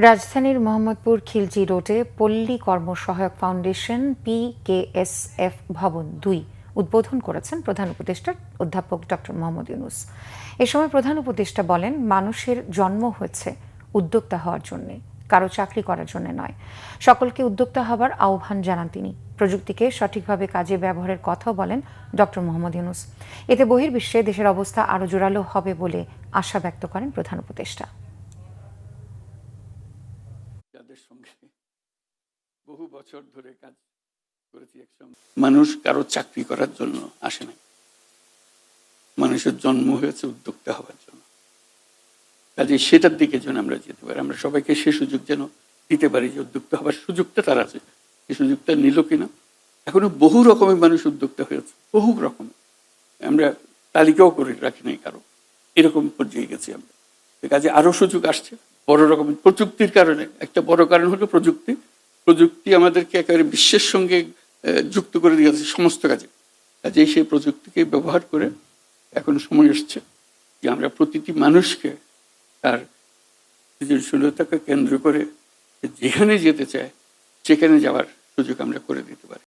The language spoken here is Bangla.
রাজধানীর মোহাম্মদপুর খিলজি রোডে পল্লী কর্মসহায়ক ফাউন্ডেশন PKSF ভবন ২ উদ্বোধন করেছেন প্রধান উপদেষ্টা অধ্যাপক ডক্টর মোহাম্মদ ইউনূস। এ সময় প্রধান উপদেষ্টা বলেন, মানুষের জন্ম হয়েছে উদ্যোক্তা হওয়ার জন্য, কারো চাকরি করার জন্য নয়। সকলকে উদ্যোক্তা হবার আহ্বান জানান তিনি। প্রযুক্তিকে সঠিকভাবে কাজে ব্যবহারের কথাও বলেন ডক্টর মোহাম্মদ ইউনূস। এতে বহির্বিশ্বে দেশের অবস্থা আরও জোরালো হবে বলে আশা ব্যক্ত করেন প্রধান উপদেষ্টা। যাদের সঙ্গে বহু বছর ধরে কাজ করেছি একসঙ্গে, মানুষ কারো চাকরি করার জন্য আসে নাই, মানুষের জন্ম হয়েছে উদ্যোক্তা হওয়ার জন্য। কাজে সেটার দিকে যেন আমরা যেতে পারি, আমরা সবাইকে সে সুযোগ যেন দিতে পারি যে উদ্যোক্তা হওয়ার সুযোগটা তার আছে। সেই সুযোগটা নিল কিনা। এখনো বহু রকমের মানুষ উদ্যোক্তা হয়েছে, বহু রকম, আমরা তালিকাও করে রাখি নাই কারো, এরকম পর্যায়ে গেছি আমরা। কাজে আরো সুযোগ আসছে বড় রকম প্রযুক্তির কারণে। একটা বড় কারণ হলো প্রযুক্তি। প্রযুক্তি আমাদেরকে একেবারে বিশ্বের সঙ্গে যুক্ত করে দিয়েছে সমস্ত কাজে। কাজেই সেই প্রযুক্তিকে ব্যবহার করে এখন সময় এসছে যে আমরা প্রতিটি মানুষকে তার সৃজনশীলতাকে কেন্দ্র করে যেখানে যেতে চায় সেখানে যাওয়ার সুযোগ আমরা করে দিতে পারি।